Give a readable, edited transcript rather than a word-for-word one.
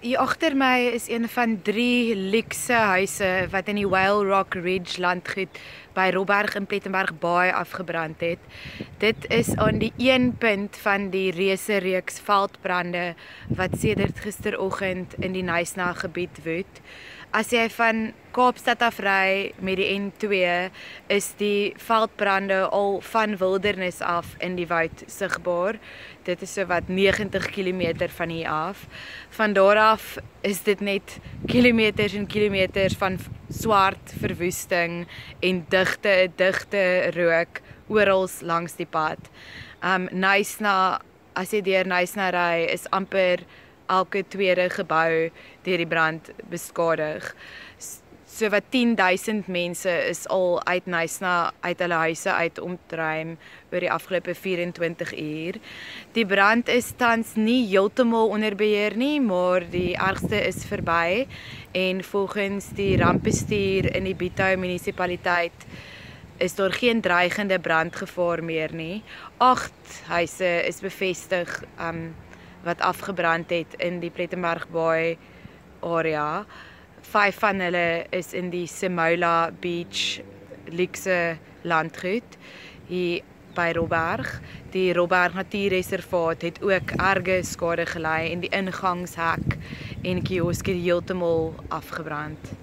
Hier agter my is een van 3 luukse huise wat in die Whale Rock Ridge landgoed by Robberg in Plettenberg Baai afgebrand het. Dit is aan die een punt van die reuse reeks veldbrande wat sedert gisteroggend in die Knysna gebied woed. As jy van Kaapstad af ry met die N2, is die veldbrande al van Wildernis af in die woud sigbaar. Dit is so wat 90 km van hier af. Van daar af is dit net kilometers en kilometers van swart verwoesting en digte rook oral langs die pad. Knysna, as jy deur Knysna ry, is amper elke tweede gebou deur die brand beskadig. So wat 10,000 mense is al uit Knysna uit hulle huise uit ontruim oor die afgelope 24 uur. Die brand is tans nie heeltemal onder beheer nie, maar die ergste is verby en volgens die rampbestuur in die Bito munisipaliteit is daar geen dreigende brandgevaar meer nie. 8 huise is bevestig wat afgebrand het in die Plettenberg Baai area. 5 van hulle is in die Simola Beach luukse landgoed hier by Robberg. Die Robberg Natuurreservaat het ook erge skade gelei en die ingangshek en kiosk het heeltemal afgebrand.